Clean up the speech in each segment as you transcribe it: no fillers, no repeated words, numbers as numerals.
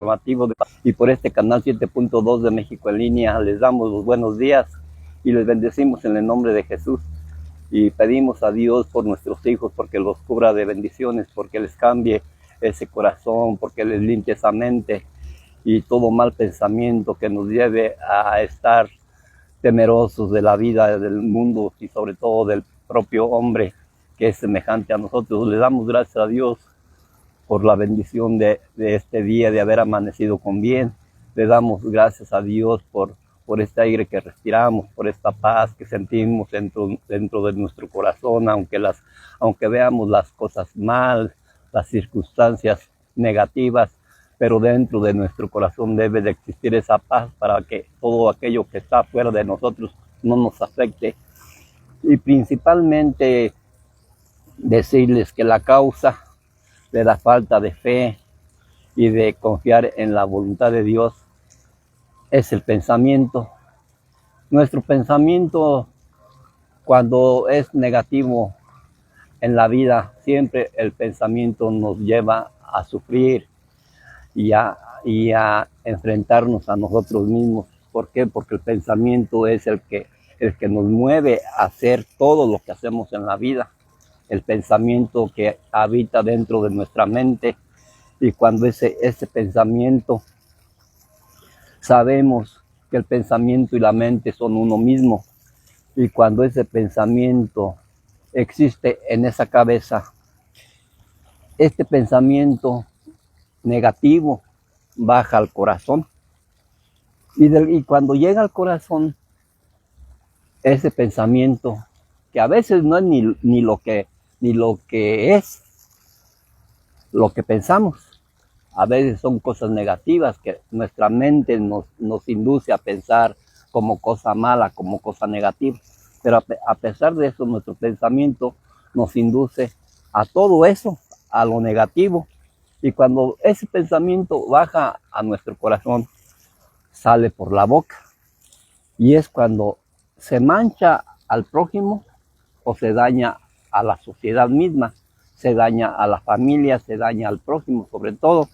Y por este canal 7.2 de México en línea les damos los buenos días y les bendecimos en el nombre de Jesús y pedimos a Dios por nuestros hijos, porque los cubra de bendiciones, porque les cambie ese corazón, porque les limpie esa mente y todo mal pensamiento que nos lleve a estar temerosos de la vida, del mundo y sobre todo del propio hombre que es semejante a nosotros. Le damos gracias a Dios por la bendición de este día, de haber amanecido con bien. Le damos gracias a Dios por este aire que respiramos, por esta paz que sentimos dentro de nuestro corazón, aunque veamos las cosas mal, las circunstancias negativas, pero dentro de nuestro corazón debe de existir esa paz para que todo aquello que está fuera de nosotros no nos afecte. Y principalmente decirles que la causa de la falta de fe y de confiar en la voluntad de Dios es el pensamiento. Nuestro pensamiento, cuando es negativo en la vida, siempre el pensamiento nos lleva a sufrir y a enfrentarnos a nosotros mismos. ¿Por qué? Porque el pensamiento es el que nos mueve a hacer todo lo que hacemos en la vida. El pensamiento que habita dentro de nuestra mente, y cuando ese pensamiento, sabemos que el pensamiento y la mente son uno mismo, y cuando ese pensamiento existe en esa cabeza, este pensamiento negativo baja al corazón, y cuando llega al corazón, ese pensamiento, que a veces no es ni lo que es lo que pensamos, a veces son cosas negativas que nuestra mente nos induce a pensar como cosa mala, como cosa negativa. Pero a pesar de eso, nuestro pensamiento nos induce a todo eso, a lo negativo. Y cuando ese pensamiento baja a nuestro corazón, sale por la boca. Y es cuando se mancha al prójimo o se daña a la sociedad misma, se daña a la familia, se daña al prójimo sobre todo.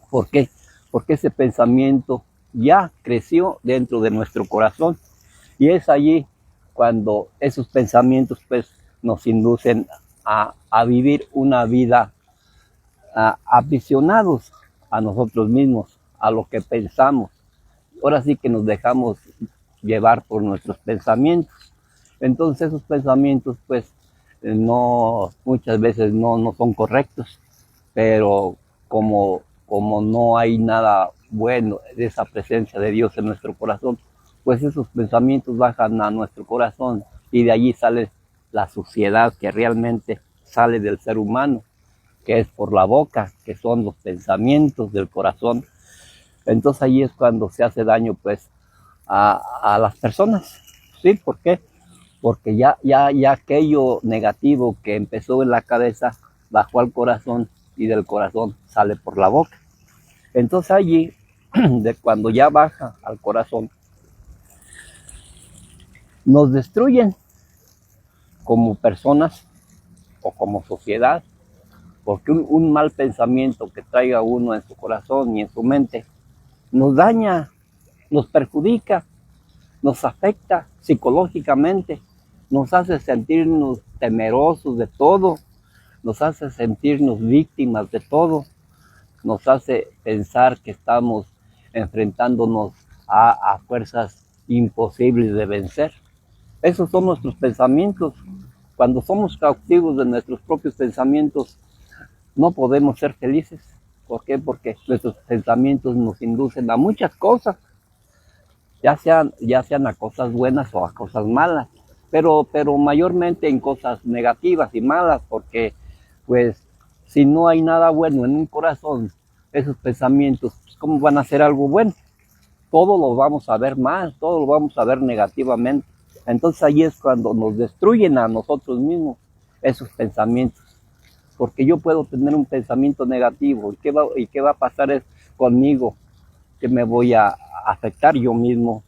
¿Por qué? Porque ese pensamiento ya creció dentro de nuestro corazón, y es allí cuando esos pensamientos pues nos inducen a vivir una vida aficionados a nosotros mismos, a lo que pensamos. Ahora sí que nos dejamos llevar por nuestros pensamientos. Entonces esos pensamientos pues muchas veces no son correctos, pero como no hay nada bueno de esa presencia de Dios en nuestro corazón, pues esos pensamientos bajan a nuestro corazón, y de allí sale la suciedad que realmente sale del ser humano, que es por la boca, que son los pensamientos del corazón. Entonces ahí es cuando se hace daño pues a las personas. ¿Sí? ¿Por qué? Porque ya aquello negativo que empezó en la cabeza bajó al corazón, y del corazón sale por la boca. Entonces allí, de cuando ya baja al corazón, nos destruyen como personas o como sociedad, porque un mal pensamiento que traiga uno en su corazón y en su mente nos daña, nos perjudica, nos afecta psicológicamente, nos hace sentirnos temerosos de todo, nos hace sentirnos víctimas de todo, nos hace pensar que estamos enfrentándonos a fuerzas imposibles de vencer. Esos son nuestros pensamientos. Cuando somos cautivos de nuestros propios pensamientos, no podemos ser felices. ¿Por qué? Porque nuestros pensamientos nos inducen a muchas cosas, ya sean a cosas buenas o a cosas malas, pero mayormente en cosas negativas y malas, porque pues si no hay nada bueno en un corazón, esos pensamientos, pues, ¿cómo van a ser algo bueno? Todo lo vamos a ver mal, todo lo vamos a ver negativamente. Entonces ahí es cuando nos destruyen a nosotros mismos esos pensamientos, porque yo puedo tener un pensamiento negativo, y qué va a pasar conmigo, que me voy a afectar yo mismo,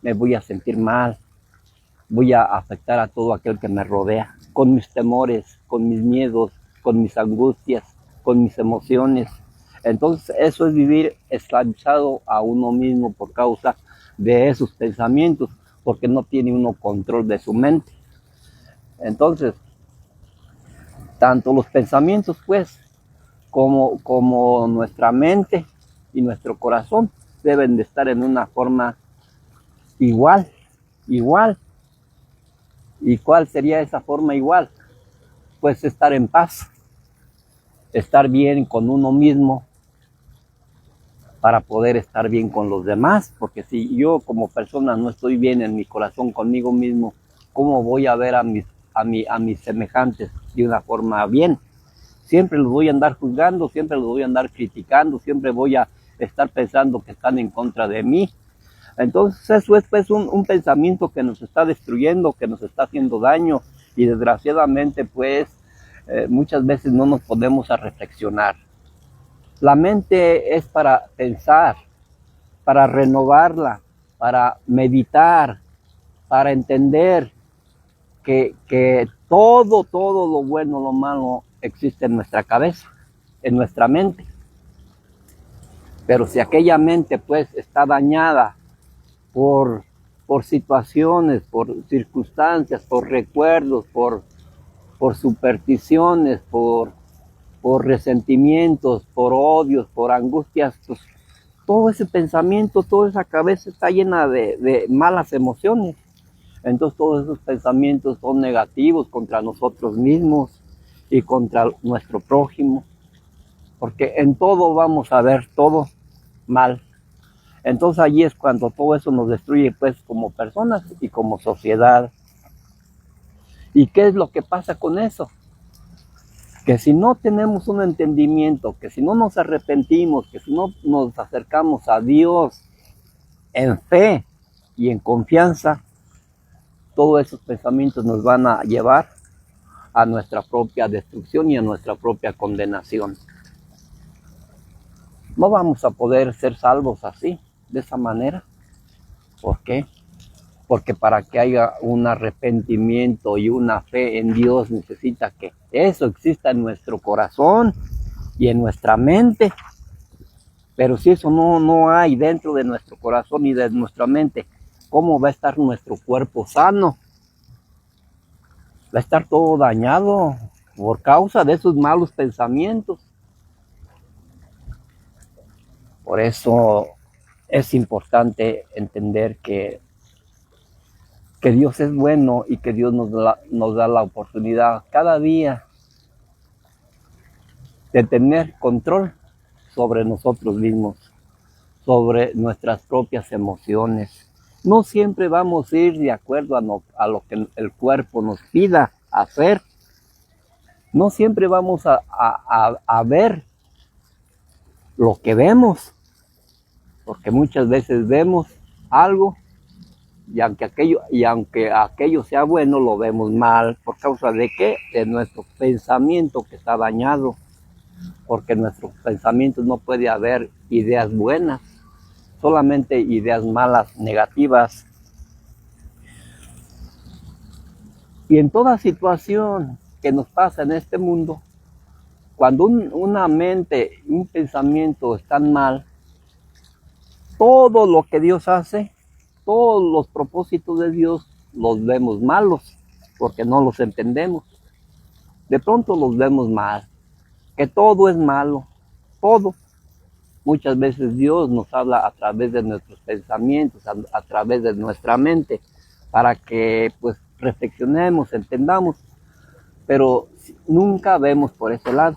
me voy a sentir mal, voy a afectar a todo aquel que me rodea, con mis temores, con mis miedos, con mis angustias, con mis emociones. Entonces eso es vivir esclavizado a uno mismo por causa de esos pensamientos, porque no tiene uno control de su mente. Entonces, tanto los pensamientos pues como nuestra mente y nuestro corazón deben de estar en una forma igual. ¿Y cuál sería esa forma igual? Pues estar en paz, estar bien con uno mismo para poder estar bien con los demás, porque si yo como persona no estoy bien en mi corazón conmigo mismo, ¿cómo voy a ver a mis semejantes de una forma bien? Siempre los voy a andar juzgando, siempre los voy a andar criticando, siempre voy a estar pensando que están en contra de mí. Entonces eso es pues un pensamiento que nos está destruyendo, que nos está haciendo daño, y desgraciadamente pues muchas veces no nos podemos a reflexionar. La mente es para pensar, para renovarla, para meditar, para entender que todo lo bueno, lo malo existe en nuestra cabeza, en nuestra mente. Pero si aquella mente pues está dañada por situaciones, por circunstancias, por recuerdos, por supersticiones, por resentimientos, por odios, por angustias, pues todo ese pensamiento, toda esa cabeza está llena de malas emociones. Entonces todos esos pensamientos son negativos contra nosotros mismos y contra nuestro prójimo, porque en todo vamos a ver todo mal. Entonces allí es cuando todo eso nos destruye pues como personas y como sociedad. ¿Y qué es lo que pasa con eso? Que si no tenemos un entendimiento, que si no nos arrepentimos, que si no nos acercamos a Dios en fe y en confianza, todos esos pensamientos nos van a llevar a nuestra propia destrucción y a nuestra propia condenación. No vamos a poder ser salvos así, de esa manera. ¿Por qué? Porque para que haya un arrepentimiento y una fe en Dios necesita que eso exista en nuestro corazón y en nuestra mente. Pero si eso no hay dentro de nuestro corazón y de nuestra mente, ¿cómo va a estar nuestro cuerpo sano? Va a estar todo dañado por causa de esos malos pensamientos. Por eso es importante entender que Dios es bueno y que Dios nos da la oportunidad cada día de tener control sobre nosotros mismos, sobre nuestras propias emociones. No siempre vamos a ir de acuerdo a lo que el cuerpo nos pida hacer. No siempre vamos a ver lo que vemos, porque muchas veces vemos algo y aunque aquello sea bueno, lo vemos mal. ¿Por causa de qué? De nuestro pensamiento que está dañado, porque en nuestros pensamientos no puede haber ideas buenas, solamente ideas malas, negativas. Y en toda situación que nos pasa en este mundo, cuando una mente, un pensamiento están mal, todo lo que Dios hace, todos los propósitos de Dios los vemos malos, porque no los entendemos. De pronto los vemos mal, que todo es malo, todo. Muchas veces Dios nos habla a través de nuestros pensamientos, a través de nuestra mente, para que pues reflexionemos, entendamos, pero nunca vemos por ese lado.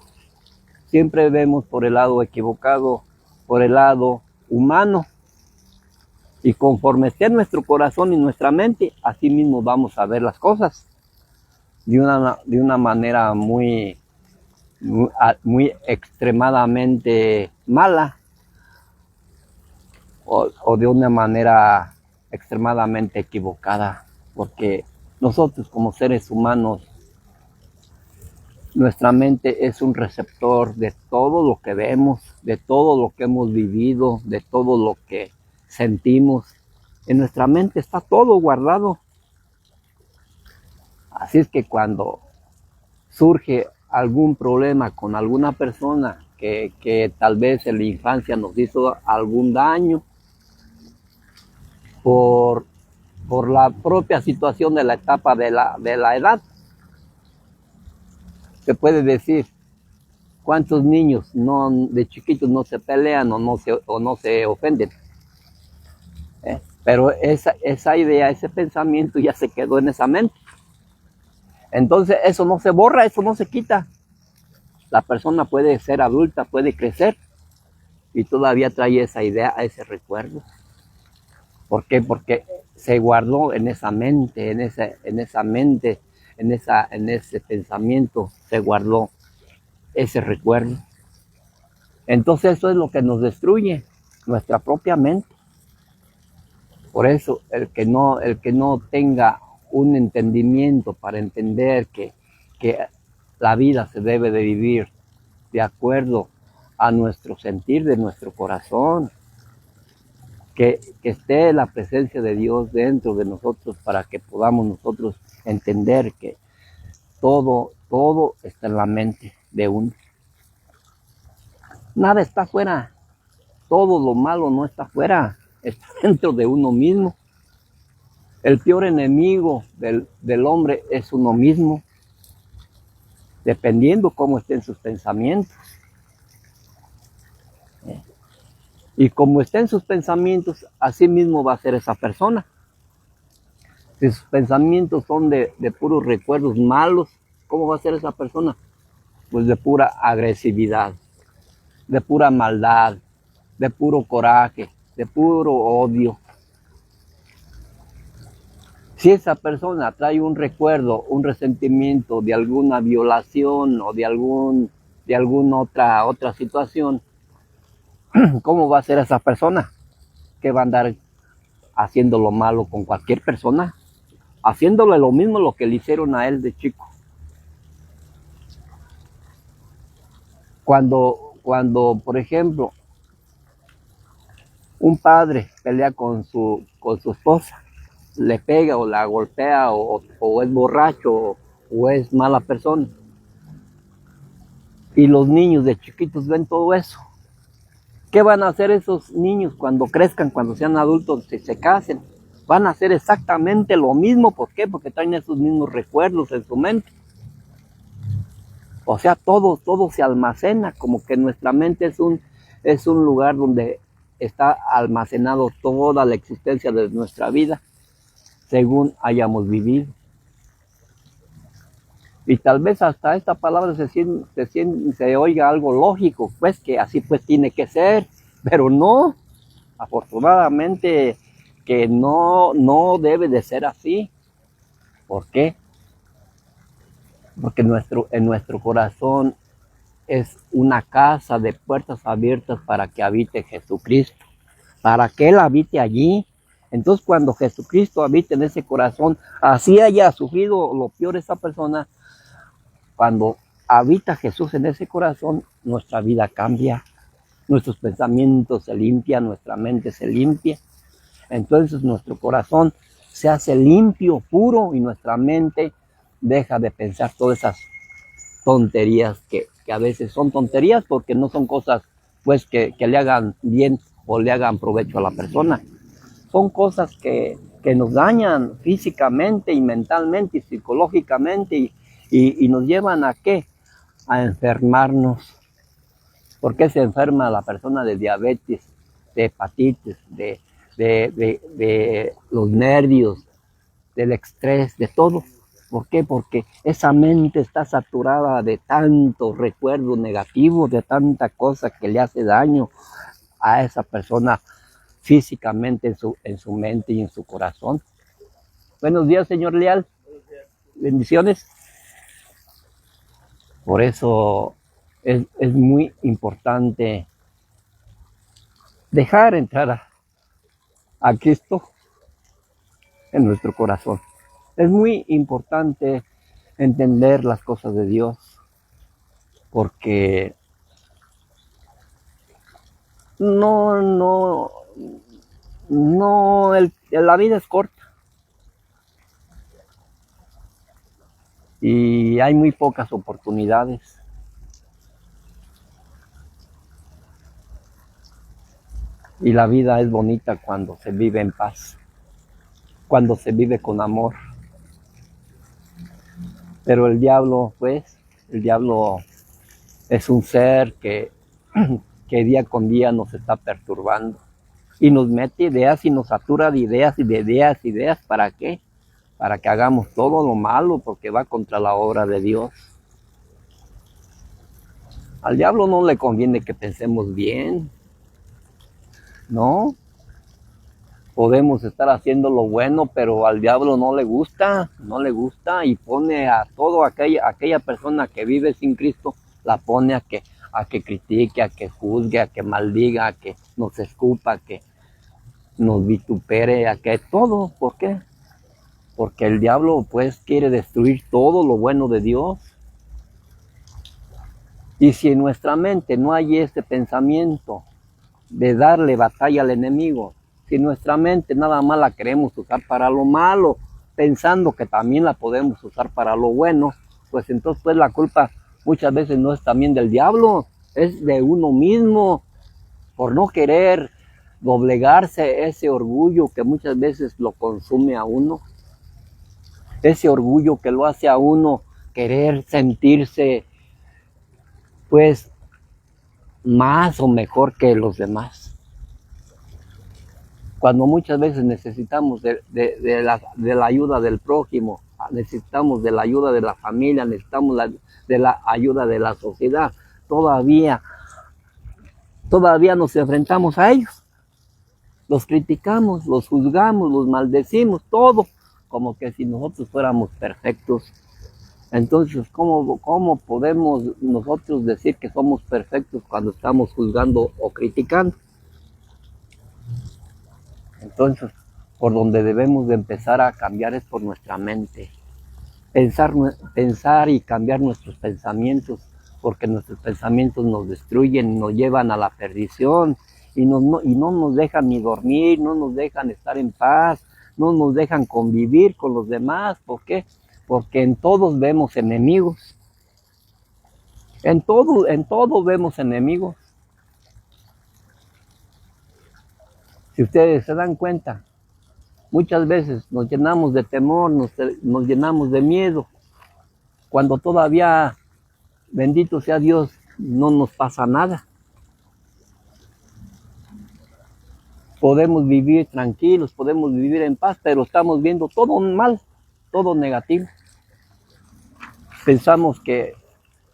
Siempre vemos por el lado equivocado, por el lado humano. Y conforme esté nuestro corazón y nuestra mente, así mismo vamos a ver las cosas de una manera muy extremadamente mala, o de una manera extremadamente equivocada, porque nosotros como seres humanos, nuestra mente es un receptor de todo lo que vemos, de todo lo que hemos vivido, de todo lo que sentimos. En nuestra mente está todo guardado. Así es que cuando surge algún problema con alguna persona que tal vez en la infancia nos hizo algún daño por la propia situación de la etapa de la edad. Se puede decir, ¿cuántos niños de chiquitos no se pelean o no se ofenden? Pero esa idea, ese pensamiento ya se quedó en esa mente. Entonces eso no se borra, eso no se quita. La persona puede ser adulta, puede crecer y todavía trae esa idea, ese recuerdo. ¿Por qué? Porque se guardó en esa mente, en ese pensamiento, se guardó ese recuerdo. Entonces eso es lo que nos destruye, nuestra propia mente. Por eso el que no tenga un entendimiento para entender que la vida se debe de vivir de acuerdo a nuestro sentir de nuestro corazón, que esté la presencia de Dios dentro de nosotros para que podamos nosotros entender que todo está en la mente de uno. Nada está afuera, todo lo malo no está afuera, está dentro de uno mismo. El peor enemigo del hombre es uno mismo, dependiendo cómo estén sus pensamientos. Y como estén sus pensamientos, así mismo va a ser esa persona. Si sus pensamientos son de puros recuerdos malos, ¿cómo va a ser esa persona? Pues de pura agresividad, de pura maldad, de puro coraje, de puro odio. Si esa persona trae un recuerdo, un resentimiento de alguna violación o de alguna otra situación, ¿cómo va a ser esa persona? ¿Que va a andar haciendo lo malo con cualquier persona? Haciéndole lo mismo lo que le hicieron a él de chico. Cuando por ejemplo, un padre pelea con su esposa, le pega o la golpea o es borracho o es mala persona, y los niños de chiquitos ven todo eso, ¿qué van a hacer esos niños cuando crezcan, cuando sean adultos, si se casen? Van a hacer exactamente lo mismo. ¿Por qué? Porque traen esos mismos recuerdos en su mente. O sea, todo se almacena, como que nuestra mente es un lugar donde está almacenado toda la existencia de nuestra vida, según hayamos vivido. Y tal vez hasta esta palabra se oiga algo lógico, pues que así pues tiene que ser, pero no, afortunadamente que no debe de ser así. ¿Por qué? Porque en nuestro corazón es una casa de puertas abiertas para que habite Jesucristo, para que Él habite allí. Entonces cuando Jesucristo habite en ese corazón, así haya sufrido lo peor esa persona, cuando habita Jesús en ese corazón, nuestra vida cambia, nuestros pensamientos se limpian, nuestra mente se limpia. Entonces nuestro corazón se hace limpio, puro, y nuestra mente deja de pensar todas esas tonterías que a veces son tonterías porque no son cosas pues que le hagan bien o le hagan provecho a la persona. Son cosas que nos dañan físicamente y mentalmente y psicológicamente y nos llevan ¿a qué? A enfermarnos. ¿Por qué se enferma la persona de diabetes, de hepatitis, de los nervios, del estrés, de todo? ¿Por qué? Porque esa mente está saturada de tanto recuerdo negativo, de tanta cosa que le hace daño a esa persona físicamente en su mente y en su corazón. Buenos días, señor Leal. Bendiciones. Por eso es muy importante dejar entrar a Cristo en nuestro corazón. Es muy importante entender las cosas de Dios, porque no, la vida es corta y hay muy pocas oportunidades. Y la vida es bonita cuando se vive en paz, cuando se vive con amor. Pero el diablo, pues, el diablo es un ser que día con día nos está perturbando. Y nos mete ideas y nos satura de ideas y de ideas. ¿Para qué? Para que hagamos todo lo malo, porque va contra la obra de Dios. Al diablo no le conviene que pensemos bien, ¿no? Podemos estar haciendo lo bueno, pero al diablo no le gusta y pone a toda aquella persona que vive sin Cristo, la pone a que critique, a que juzgue, a que maldiga, a que nos escupa, a que nos vitupere, a que todo. ¿Por qué? Porque el diablo pues quiere destruir todo lo bueno de Dios. Y si en nuestra mente no hay este pensamiento de darle batalla al enemigo, si nuestra mente nada más la queremos usar para lo malo, pensando que también la podemos usar para lo bueno, pues entonces pues la culpa muchas veces no es también del diablo, es de uno mismo, por no querer doblegarse ese orgullo que muchas veces lo consume a uno, ese orgullo que lo hace a uno querer sentirse pues más o mejor que los demás. Cuando muchas veces necesitamos de la ayuda del prójimo, necesitamos de la ayuda de la familia, necesitamos de la ayuda de la sociedad, todavía nos enfrentamos a ellos. Los criticamos, los juzgamos, los maldecimos, todo, como que si nosotros fuéramos perfectos. Entonces, ¿cómo podemos nosotros decir que somos perfectos cuando estamos juzgando o criticando? Entonces, por donde debemos de empezar a cambiar es por nuestra mente. Pensar y cambiar nuestros pensamientos, porque nuestros pensamientos nos destruyen, nos llevan a la perdición y no nos dejan ni dormir, no nos dejan estar en paz, no nos dejan convivir con los demás. ¿Por qué? Porque en todos vemos enemigos. En todo vemos enemigos. Si ustedes se dan cuenta, muchas veces nos llenamos de temor, nos llenamos de miedo, cuando todavía, bendito sea Dios, no nos pasa nada. Podemos vivir tranquilos, podemos vivir en paz, pero estamos viendo todo mal, todo negativo. Pensamos que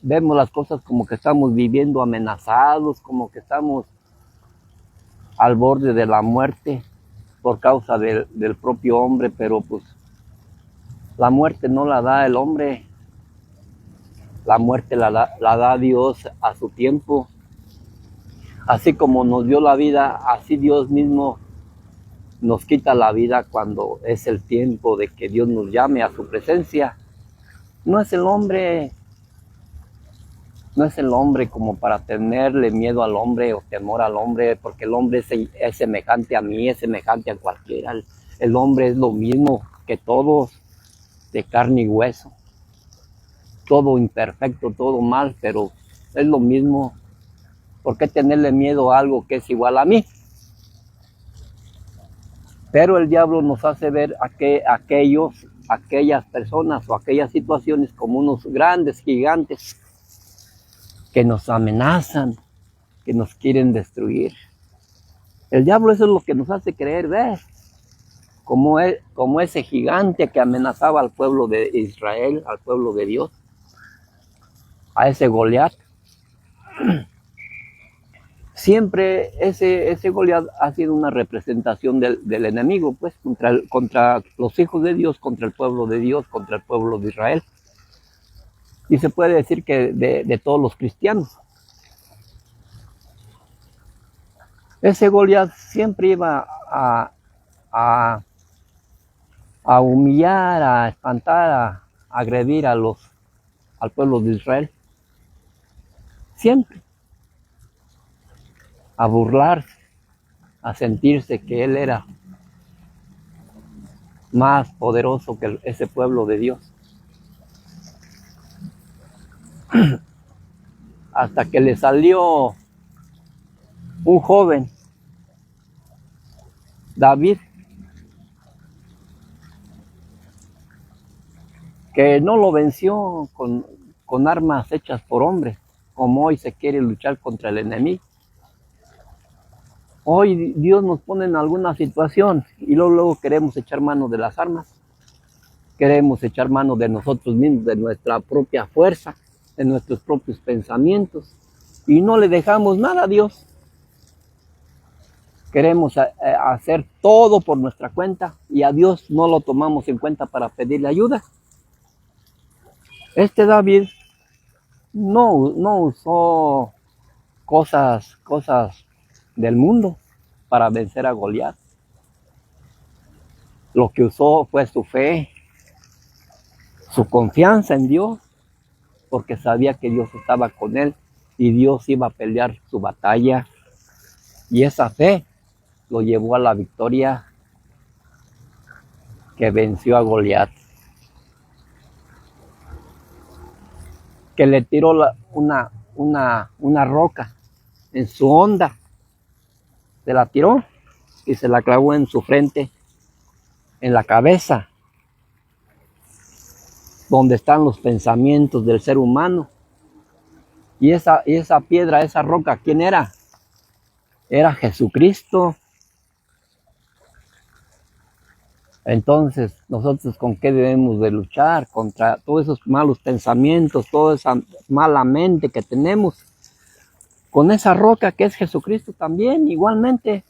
vemos las cosas como que estamos viviendo amenazados, como que estamos al borde de la muerte por causa del propio hombre, pero pues la muerte no la da el hombre, la muerte la da Dios a su tiempo. Así como nos dio la vida, así Dios mismo nos quita la vida cuando es el tiempo de que Dios nos llame a su presencia. No es el hombre como para tenerle miedo al hombre o temor al hombre, porque el hombre es semejante a mí, es semejante a cualquiera. El hombre es lo mismo que todos, de carne y hueso. Todo imperfecto, todo mal, pero es lo mismo. ¿Por qué tenerle miedo a algo que es igual a mí? Pero el diablo nos hace ver aquellas personas o aquellas situaciones como unos grandes gigantes que nos amenazan, que nos quieren destruir. El diablo eso es lo que nos hace creer, ver como ese gigante que amenazaba al pueblo de Israel, al pueblo de Dios, a ese Goliat. Siempre ese Goliat ha sido una representación del enemigo, pues, contra los hijos de Dios, contra el pueblo de Dios, contra el pueblo de Israel. Y se puede decir que de todos los cristianos. Ese Goliat siempre iba a humillar, a espantar, a agredir al pueblo de Israel. Siempre. A burlarse, a sentirse que él era más poderoso que ese pueblo de Dios. Hasta que le salió un joven David, que no lo venció con armas hechas por hombres, como hoy se quiere luchar contra el enemigo. Hoy Dios nos pone en alguna situación y luego queremos echar mano de las armas. Queremos echar mano de nosotros mismos, de nuestra propia fuerza, de nuestros propios pensamientos. Y no le dejamos nada a Dios. Queremos hacer todo por nuestra cuenta y a Dios no lo tomamos en cuenta para pedirle ayuda. Este David no usó cosas del mundo para vencer a Goliat. Lo que usó fue su fe, su confianza en Dios, porque sabía que Dios estaba con él y Dios iba a pelear su batalla. Y esa fe lo llevó a la victoria que venció a Goliat. Que le tiró una roca en su honda. Se la tiró y se la clavó en su frente, en la cabeza, donde están los pensamientos del ser humano. Y esa piedra, esa roca, ¿quién era? Era Jesucristo. Entonces, nosotros ¿con qué debemos de luchar? Contra todos esos malos pensamientos, toda esa mala mente que tenemos. Con esa roca que es Jesucristo también, igualmente,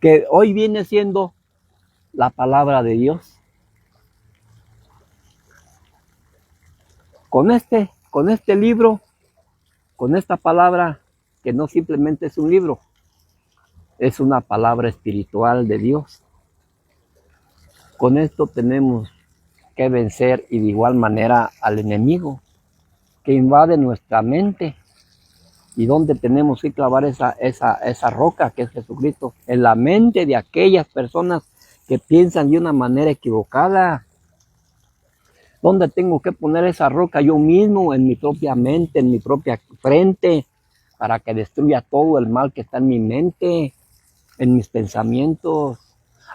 que hoy viene siendo la palabra de Dios. Con este libro, con esta palabra, que no simplemente es un libro, es una palabra espiritual de Dios. Con esto tenemos que vencer y de igual manera al enemigo que invade nuestra mente. ¿Y dónde tenemos que clavar esa roca que es Jesucristo? En la mente de aquellas personas que piensan de una manera equivocada. ¿Dónde tengo que poner esa roca? Yo mismo, en mi propia mente, en mi propia frente, para que destruya todo el mal que está en mi mente, en mis pensamientos,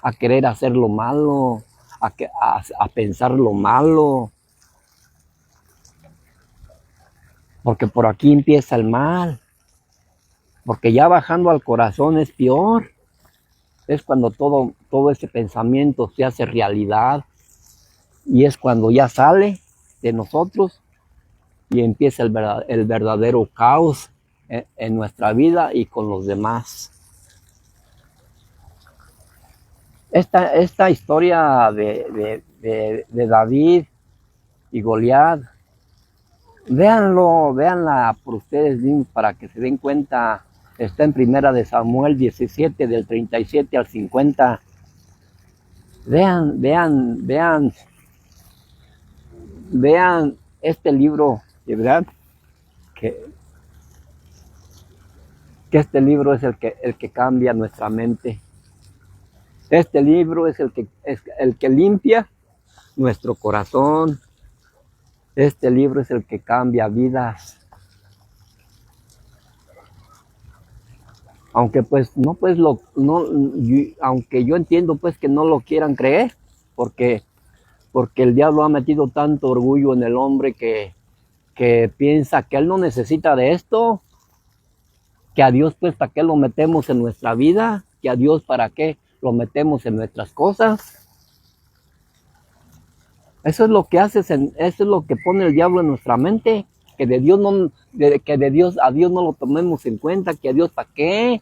a querer hacer lo malo, a pensar lo malo. Porque por aquí empieza el mal. Porque ya bajando al corazón es peor. Es cuando todo ese pensamiento se hace realidad. Y es cuando ya sale de nosotros y empieza el verdadero caos en nuestra vida y con los demás. Esta historia de David y Goliat, véanla por ustedes mismos para que se den cuenta. Está en Primera de Samuel 17, del 37 al 50. Vean este libro, de verdad, que este libro es el que cambia nuestra mente. Este libro es el que limpia nuestro corazón. Este libro es el que cambia vidas. Aunque pues no pues aunque yo entiendo pues que no lo quieran creer, porque el diablo ha metido tanto orgullo en el hombre que piensa que él no necesita de esto, que a Dios pues para qué lo metemos en nuestra vida, que a Dios para qué lo metemos en nuestras cosas. Eso es lo que eso es lo que pone el diablo en nuestra mente, que a Dios no lo tomemos en cuenta, que a Dios para qué,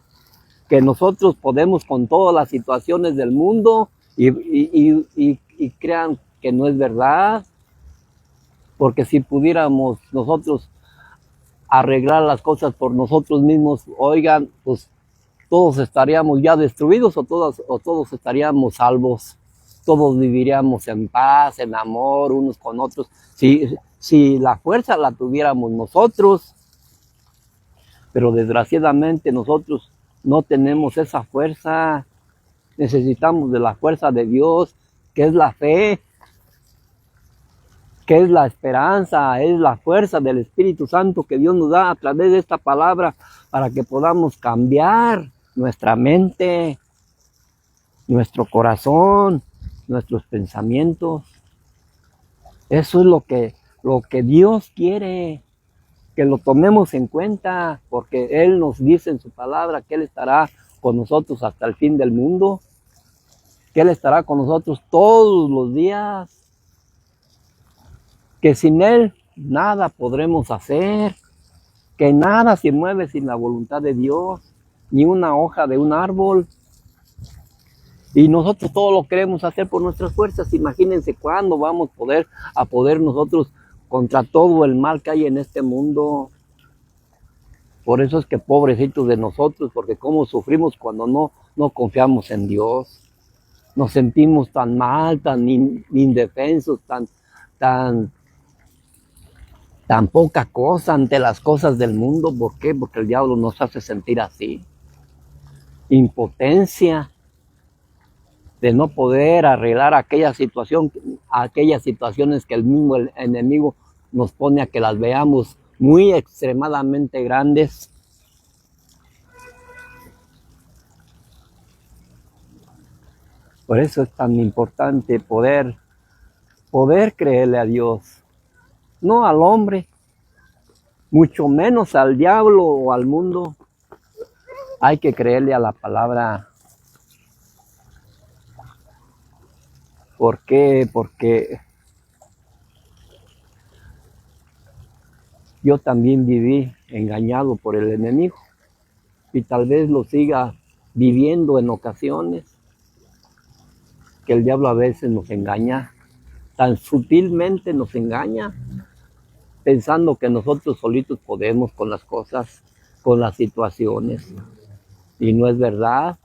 que nosotros podemos con todas las situaciones del mundo y crean que no es verdad, porque si pudiéramos nosotros arreglar las cosas por nosotros mismos, oigan, pues todos estaríamos ya destruidos o todos estaríamos salvos. Todos viviríamos en paz, en amor, unos con otros. Si la fuerza la tuviéramos nosotros, pero desgraciadamente nosotros no tenemos esa fuerza. Necesitamos de la fuerza de Dios, que es la fe, que es la esperanza, es la fuerza del Espíritu Santo que Dios nos da a través de esta palabra para que podamos cambiar nuestra mente. nuestro corazón, nuestros pensamientos. Eso es lo que Dios quiere, que lo tomemos en cuenta, porque Él nos dice en su palabra que Él estará con nosotros hasta el fin del mundo, que Él estará con nosotros todos los días, que sin Él nada podremos hacer, que nada se mueve sin la voluntad de Dios, ni una hoja de un árbol. Y nosotros todo lo queremos hacer por nuestras fuerzas. Imagínense cuándo vamos a poder nosotros contra todo el mal que hay en este mundo. Por eso es que pobrecitos de nosotros, porque cómo sufrimos cuando no confiamos en Dios. Nos sentimos tan mal, tan indefensos, tan poca cosa ante las cosas del mundo. ¿Por qué? Porque el diablo nos hace sentir así. Impotencia de no poder arreglar aquellas situaciones que el mismo enemigo nos pone a que las veamos muy extremadamente grandes. Por eso es tan importante poder creerle a Dios, no al hombre, mucho menos al diablo o al mundo. Hay que creerle a la palabra. ¿Por qué? Porque yo también viví engañado por el enemigo y tal vez lo siga viviendo en ocasiones, que el diablo a veces nos engaña, tan sutilmente nos engaña, pensando que nosotros solitos podemos con las cosas, con las situaciones, y no es verdad.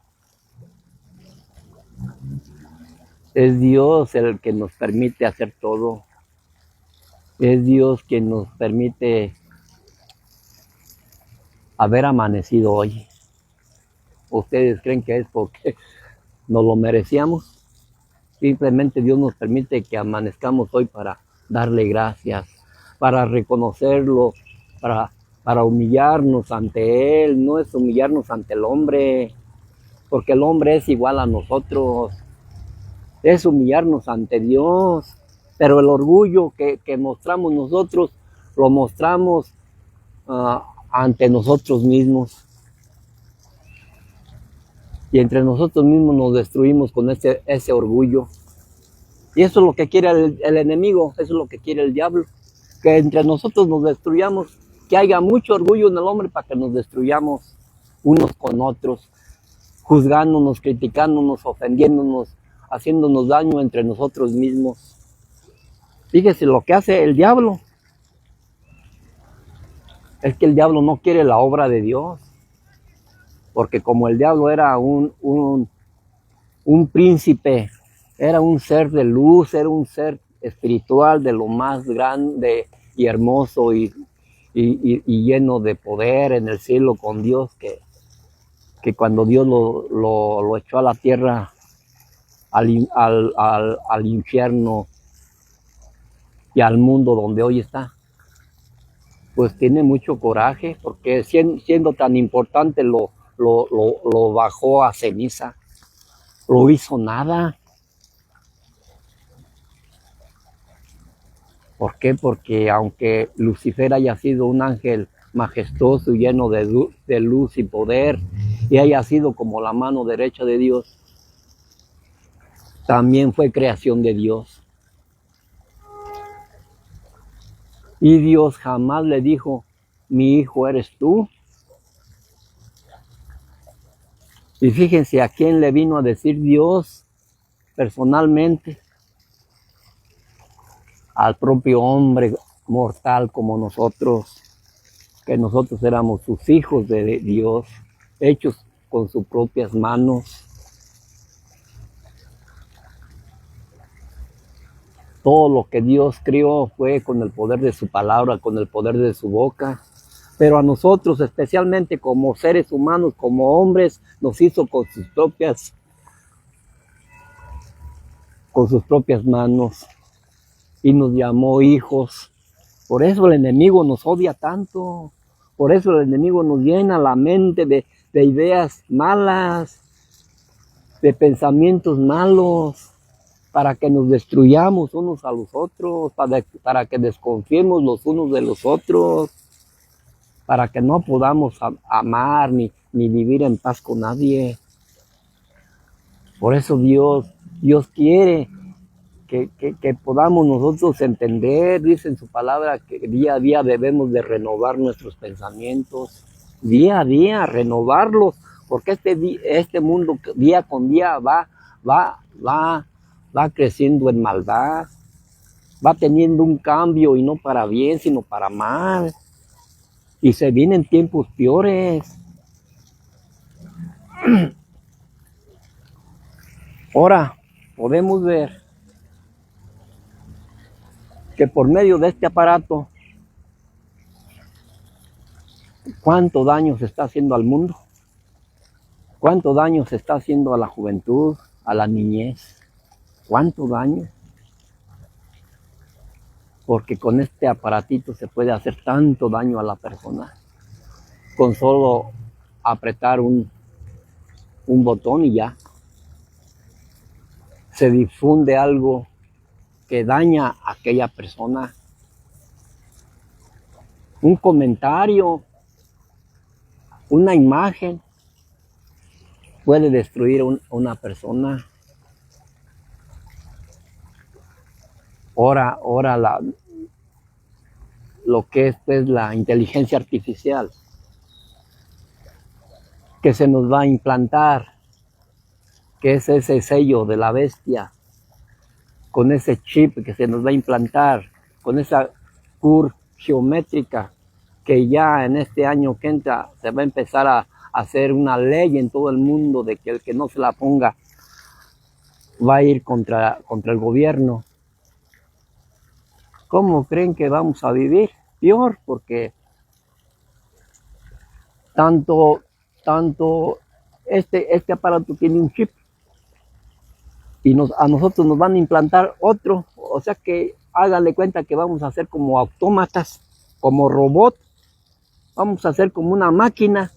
Es Dios el que nos permite hacer todo. Es Dios quien nos permite haber amanecido hoy. ¿Ustedes creen que es porque nos lo merecíamos? Simplemente Dios nos permite que amanezcamos hoy para darle gracias, para reconocerlo, para humillarnos ante Él. No es humillarnos ante el hombre, porque el hombre es igual a nosotros. Es humillarnos ante Dios, pero el orgullo que mostramos nosotros, lo mostramos ante nosotros mismos. Y entre nosotros mismos nos destruimos con ese orgullo. Y eso es lo que quiere el enemigo, eso es lo que quiere el diablo. Que entre nosotros nos destruyamos, que haya mucho orgullo en el hombre para que nos destruyamos unos con otros, juzgándonos, criticándonos, ofendiéndonos, haciéndonos daño entre nosotros mismos. Fíjese lo que hace el diablo. Es que el diablo no quiere la obra de Dios. Porque como el diablo era un príncipe, era un ser de luz, era un ser espiritual de lo más grande y hermoso y lleno de poder en el cielo con Dios, que cuando Dios lo echó a la tierra, al infierno y al mundo donde hoy está, pues tiene mucho coraje, porque siendo tan importante lo bajó a ceniza, lo hizo nada. ¿Por qué? Porque aunque Lucifer haya sido un ángel majestuoso y lleno de luz y poder, y haya sido como la mano derecha de Dios, también fue creación de Dios. Y Dios jamás le dijo, mi hijo eres tú. Y fíjense a quién le vino a decir Dios personalmente. Al propio hombre mortal como nosotros, que nosotros éramos sus hijos de Dios, hechos con sus propias manos. Todo lo que Dios crió fue con el poder de su palabra, con el poder de su boca. Pero a nosotros, especialmente como seres humanos, como hombres, nos hizo con sus propias manos y nos llamó hijos. Por eso el enemigo nos odia tanto. Por eso el enemigo nos llena la mente de ideas malas. de pensamientos malos, para que nos destruyamos unos a los otros, para que desconfiemos los unos de los otros, para que no podamos amar ni vivir en paz con nadie. Por eso Dios quiere que podamos nosotros entender, dice en su palabra, que día a día debemos de renovar nuestros pensamientos, día a día renovarlos, porque este mundo día con día va creciendo en maldad, va teniendo un cambio, y no para bien, sino para mal, y se vienen tiempos peores. Ahora podemos ver que por medio de este aparato, cuánto daño se está haciendo al mundo, cuánto daño se está haciendo a la juventud, a la niñez, cuánto daño. Porque con este aparatito se puede hacer tanto daño a la persona, con solo apretar un botón y ya se difunde algo que daña a aquella persona. Un comentario, una imagen puede destruir a una persona. Ahora lo que es pues la inteligencia artificial, que se nos va a implantar, que es ese sello de la bestia, con ese chip que se nos va a implantar, con esa curva geométrica, que ya en este año que entra se va a empezar a hacer una ley en todo el mundo de que el que no se la ponga va a ir contra el gobierno. ¿Cómo creen que vamos a vivir? Peor, porque tanto este aparato tiene un chip, y a nosotros nos van a implantar otro, o sea que háganle cuenta que vamos a ser como autómatas, como robots, vamos a ser como una máquina,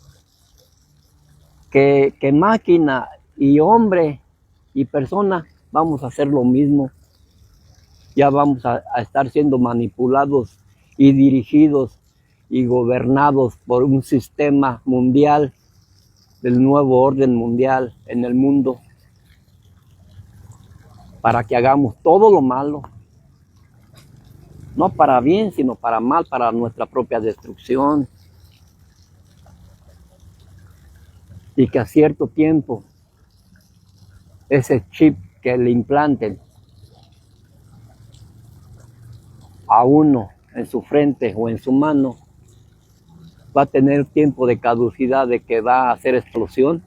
que máquina y hombre y persona vamos a hacer lo mismo. Ya vamos a estar siendo manipulados y dirigidos y gobernados por un sistema mundial, del nuevo orden mundial en el mundo, para que hagamos todo lo malo, no para bien, sino para mal, para nuestra propia destrucción. Y que a cierto tiempo ese chip que le implanten a uno en su frente o en su mano va a tener tiempo de caducidad, de que va a hacer explosión.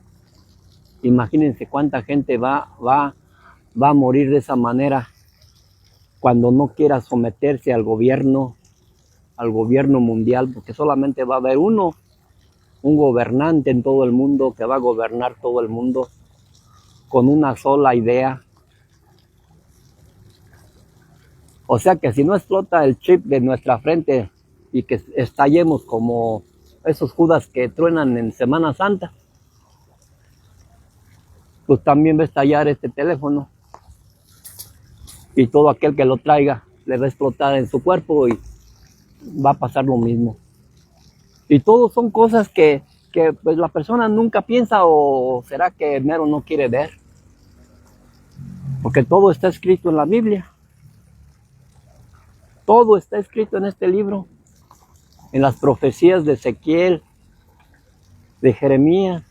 Imagínense cuánta gente va a morir de esa manera cuando no quiera someterse al gobierno mundial, porque solamente va a haber un gobernante en todo el mundo que va a gobernar todo el mundo con una sola idea. O sea que si no explota el chip de nuestra frente y que estallemos como esos Judas que truenan en Semana Santa, pues también va a estallar este teléfono, y todo aquel que lo traiga le va a explotar en su cuerpo y va a pasar lo mismo. Y todo son cosas que pues la persona nunca piensa, o será que mero no quiere ver, porque todo está escrito en la Biblia, todo está escrito en este libro, en las profecías de Ezequiel, de Jeremías,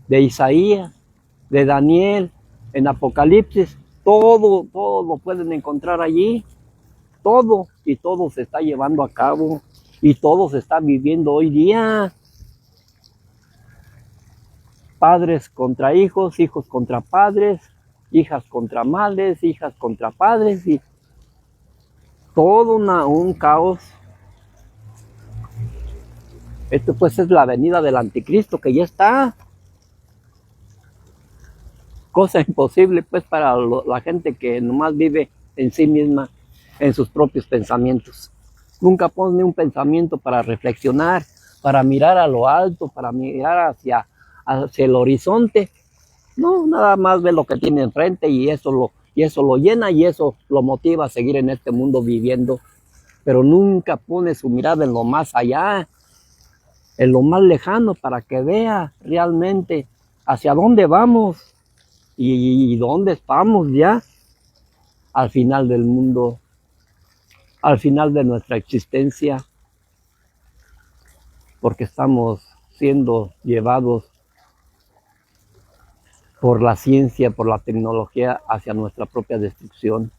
de Isaías, de Daniel, en Apocalipsis. Todo lo pueden encontrar allí, todo, y todo se está llevando a cabo, y todo se está viviendo hoy día. Padres contra hijos, hijos contra padres, hijas contra madres, hijas contra padres, y todo un caos. Esto pues es la venida del anticristo, que ya está. Cosa imposible pues para la gente que nomás vive en sí misma, en sus propios pensamientos. Nunca pone un pensamiento para reflexionar, para mirar a lo alto, para mirar hacia el horizonte No, nada más ve lo que tiene enfrente y eso lo llena y eso lo motiva a seguir en este mundo viviendo. Pero nunca pone su mirada en lo más allá, en lo más lejano, para que vea realmente hacia dónde vamos y dónde estamos ya al final del mundo, al final de nuestra existencia, porque estamos siendo llevados por la ciencia, por la tecnología hacia nuestra propia destrucción.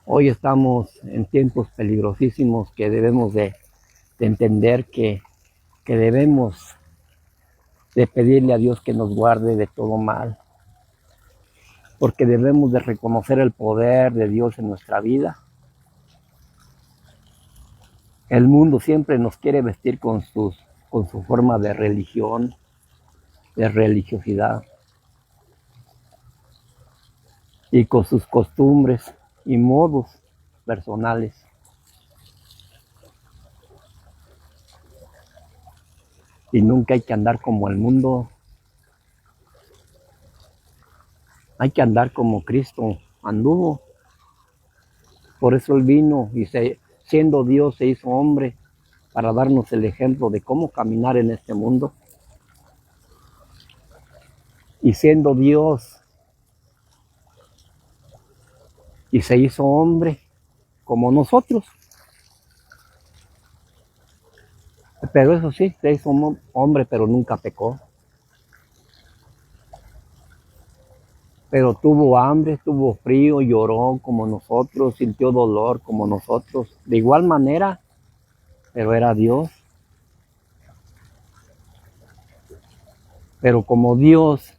Hoy estamos en tiempos peligrosísimos que debemos de entender que debemos de pedirle a Dios que nos guarde de todo mal, porque debemos de reconocer el poder de Dios en nuestra vida. El mundo siempre nos quiere vestir con su forma de religión, de religiosidad, y con sus costumbres y modos personales. Y nunca hay que andar como el mundo. Hay que andar como Cristo anduvo. Por eso Él vino y siendo Dios se hizo hombre para darnos el ejemplo de cómo caminar en este mundo. Y siendo Dios y se hizo hombre como nosotros. Pero eso sí, se hizo hombre, pero nunca pecó. Pero tuvo hambre, tuvo frío, lloró como nosotros, sintió dolor como nosotros. De igual manera, pero era Dios. Pero como Dios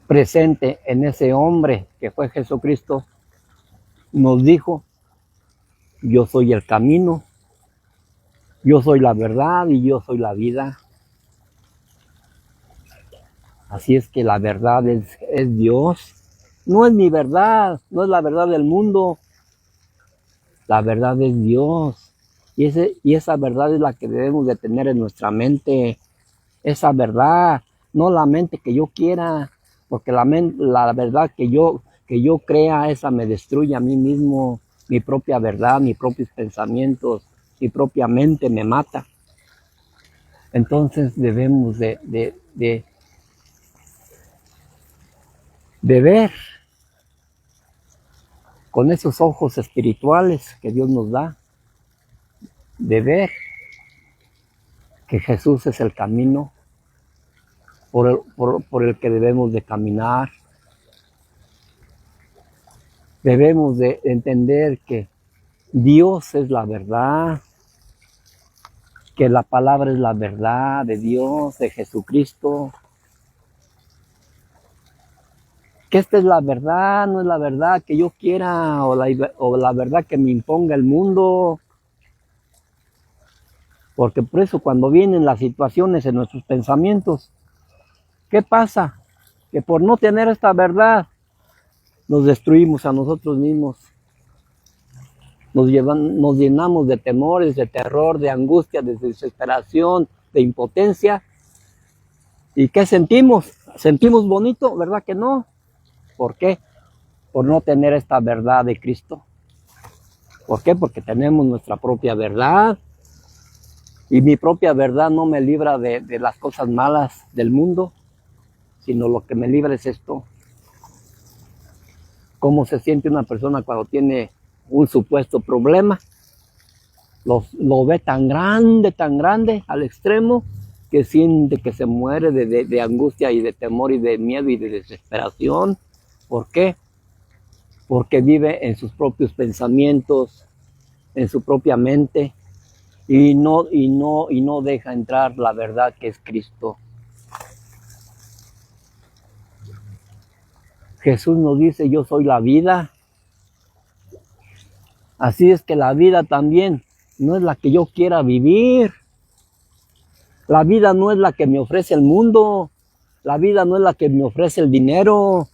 presente en ese hombre que fue Jesucristo, nos dijo: yo soy el camino, yo soy la verdad y yo soy la vida. Así es que la verdad es Dios. No es mi verdad, no es la verdad del mundo. La verdad es Dios. Y esa verdad es la que debemos de tener en nuestra mente. Esa verdad, no la mente que yo quiera, porque la verdad que yo crea, esa me destruye a mí mismo. Mi propia verdad, mis propios pensamientos, mi propia mente me mata. Entonces debemos de ver con esos ojos espirituales que Dios nos da, de ver que Jesús es el camino por el que debemos de caminar. Debemos de entender que Dios es la verdad, que la palabra es la verdad de Dios, de Jesucristo. Que esta es la verdad, no es la verdad que yo quiera o la verdad que me imponga el mundo. Porque por eso cuando vienen las situaciones en nuestros pensamientos, ¿qué pasa? Que por no tener esta verdad, nos destruimos a nosotros mismos. Nos llenamos de temores, de terror, de angustia, de desesperación, de impotencia. ¿Y qué sentimos? ¿Sentimos bonito? ¿Verdad que no? ¿Por qué? Por no tener esta verdad de Cristo. ¿Por qué? Porque tenemos nuestra propia verdad. Y mi propia verdad no me libra de las cosas malas del mundo, sino lo que me libra es esto. ¿Cómo se siente una persona cuando tiene un supuesto problema? Lo ve tan grande, al extremo, que siente que se muere de angustia y de temor y de miedo y de desesperación. ¿Por qué? Porque vive en sus propios pensamientos, en su propia mente, y no deja entrar la verdad que es Cristo. Jesús nos dice: yo soy la vida. Así es que la vida también no es la que yo quiera vivir. La vida no es la que me ofrece el mundo. La vida no es la que me ofrece el dinero.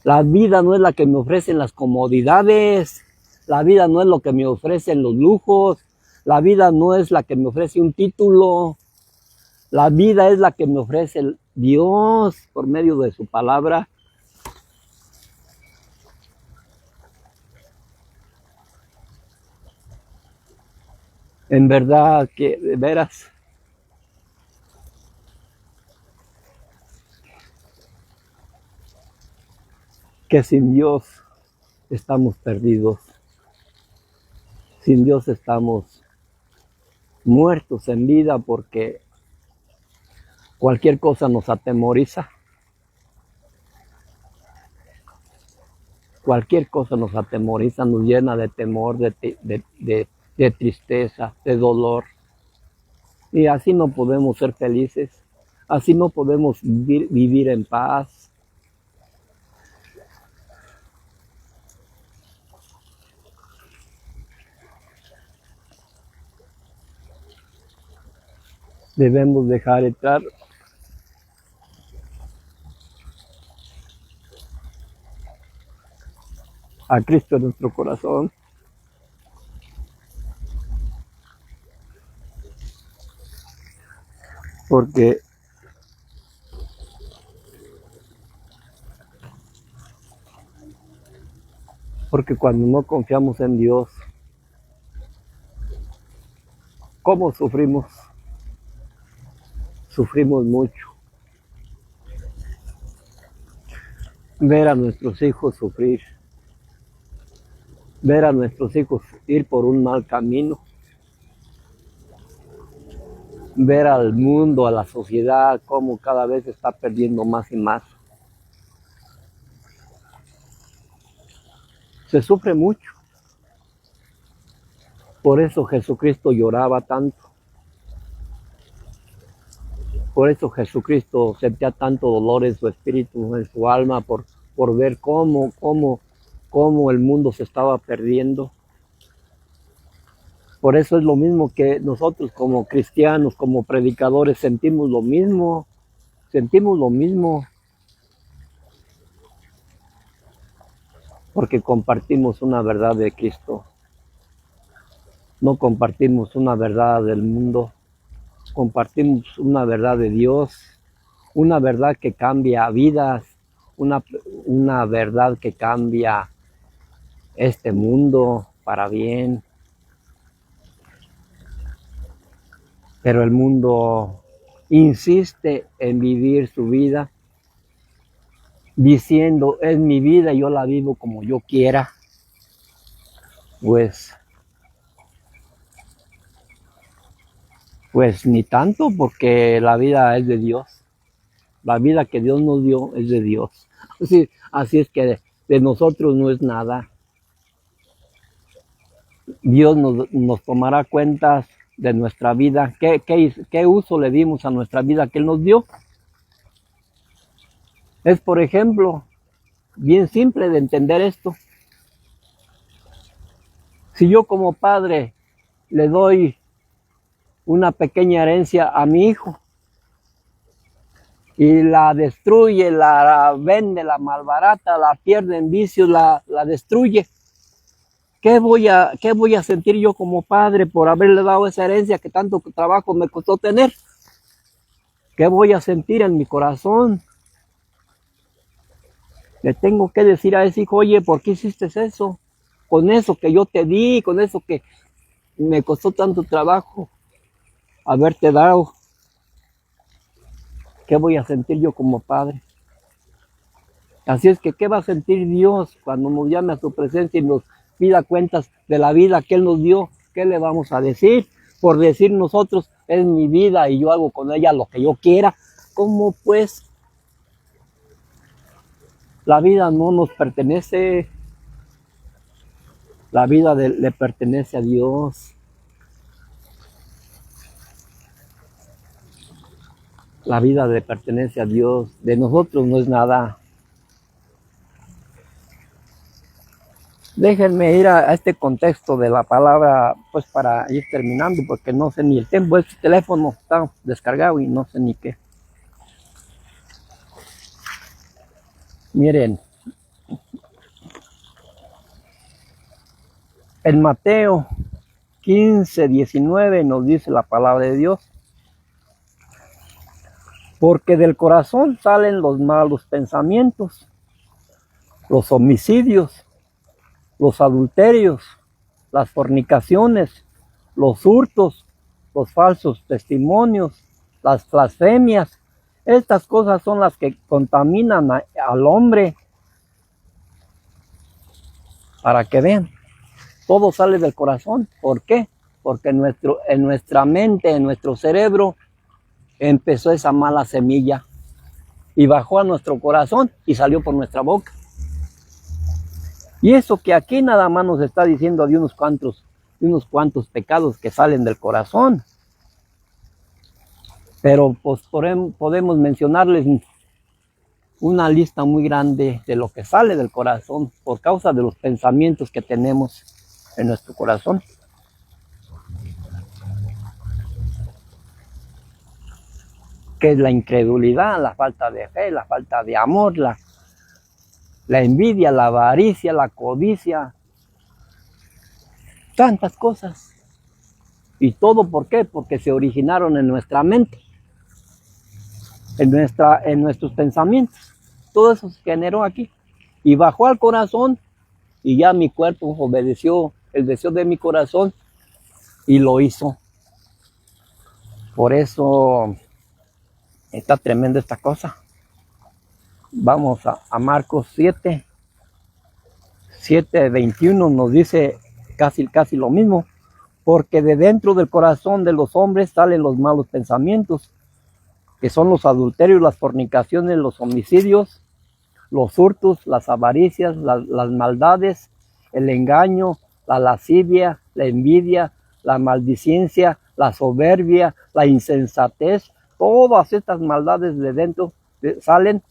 La vida no es la que me ofrecen las comodidades. La vida no es lo que me ofrecen los lujos. La vida no es la que me ofrece un título. La vida es la que me ofrece Dios por medio de su palabra. En verdad que, de veras, que sin Dios estamos perdidos. Sin Dios estamos muertos en vida porque cualquier cosa nos atemoriza. Cualquier cosa nos atemoriza, nos llena de temor, de tristeza, de dolor. Y así no podemos ser felices. Así no podemos vivir en paz. Debemos dejar entrar a Cristo en nuestro corazón. Porque cuando no confiamos en Dios, ¿cómo sufrimos? Sufrimos mucho. Ver a nuestros hijos sufrir, ver a nuestros hijos ir por un mal camino, ver al mundo, a la sociedad, cómo cada vez está perdiendo más y más. Se sufre mucho. Por eso Jesucristo lloraba tanto. Por eso Jesucristo sentía tanto dolor en su espíritu, en su alma, por ver cómo el mundo se estaba perdiendo. Por eso es lo mismo que nosotros como cristianos, como predicadores, sentimos lo mismo. Sentimos lo mismo. Porque compartimos una verdad de Cristo. No compartimos una verdad del mundo. Compartimos una verdad de Dios. Una verdad que cambia vidas. Una verdad que cambia este mundo para bien. Pero el mundo insiste en vivir su vida diciendo, es mi vida y yo la vivo como yo quiera. Pues ni tanto, porque la vida es de Dios. La vida que Dios nos dio es de Dios. Así es que de nosotros no es nada. Dios nos tomará cuentas de nuestra vida. ¿Qué uso le dimos a nuestra vida que Él nos dio? Es, por ejemplo, bien simple de entender esto. Si yo como padre le doy una pequeña herencia a mi hijo y la destruye, la vende, la malbarata, la pierde en vicios, la destruye, ¿qué voy a sentir yo como padre por haberle dado esa herencia que tanto trabajo me costó tener? ¿Qué voy a sentir en mi corazón? Le tengo que decir a ese hijo, oye, ¿por qué hiciste eso? Con eso que yo te di, con eso que me costó tanto trabajo haberte dado. ¿Qué voy a sentir yo como padre? Así es que, ¿qué va a sentir Dios cuando nos llame a su presencia y nos pida cuentas de la vida que Él nos dio? ¿Qué le vamos a decir? Por decir nosotros, es mi vida y yo hago con ella lo que yo quiera. ¿Cómo pues? La vida no nos pertenece. La vida le pertenece a Dios. La vida le pertenece a Dios. De nosotros no es nada. Déjenme ir a este contexto de la palabra, pues para ir terminando, porque no sé ni el tiempo. Este teléfono está descargado y no sé ni qué. Miren, en Mateo 15, 19 nos dice la palabra de Dios. Porque del corazón salen los malos pensamientos, los homicidios, los adulterios, las fornicaciones, los hurtos, los falsos testimonios, las blasfemias. Estas cosas son las que contaminan al hombre. Para que vean, todo sale del corazón. ¿Por qué? Porque en nuestra mente, en nuestro cerebro, empezó esa mala semilla y bajó a nuestro corazón y salió por nuestra boca. Y eso que aquí nada más nos está diciendo de unos cuantos pecados que salen del corazón. Pero pues podemos mencionarles una lista muy grande de lo que sale del corazón por causa de los pensamientos que tenemos en nuestro corazón. Que es la incredulidad, la falta de fe, la falta de amor, la envidia, la avaricia, la codicia, tantas cosas. ¿Y todo por qué? Porque se originaron en nuestra mente, en nuestros pensamientos. Todo eso se generó aquí y bajó al corazón y ya mi cuerpo obedeció el deseo de mi corazón y lo hizo. Por eso está tremenda esta cosa. Vamos a Marcos 7, 21 nos dice casi lo mismo. Porque de dentro del corazón de los hombres salen los malos pensamientos, que son los adulterios, las fornicaciones, los homicidios, los hurtos, las avaricias, las maldades, el engaño, la lascivia, la envidia, la maldicencia, la soberbia, la insensatez. Todas estas maldades de dentro salen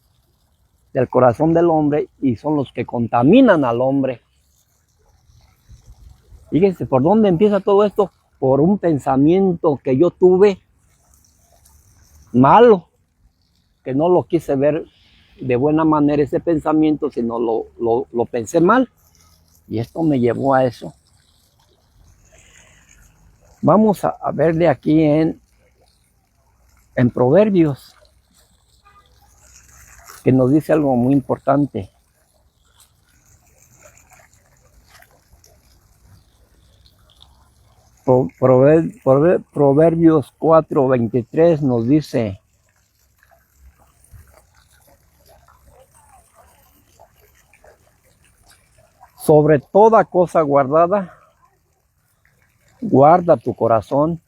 del corazón del hombre y son los que contaminan al hombre. Fíjense, ¿por dónde empieza todo esto? Por un pensamiento que yo tuve malo, que no lo quise ver de buena manera ese pensamiento, sino lo pensé mal. Y esto me llevó a eso. Vamos a verle aquí en Proverbios, que nos dice algo muy importante. Proverbios 4:23 nos dice: sobre toda cosa guardada, guarda tu corazón.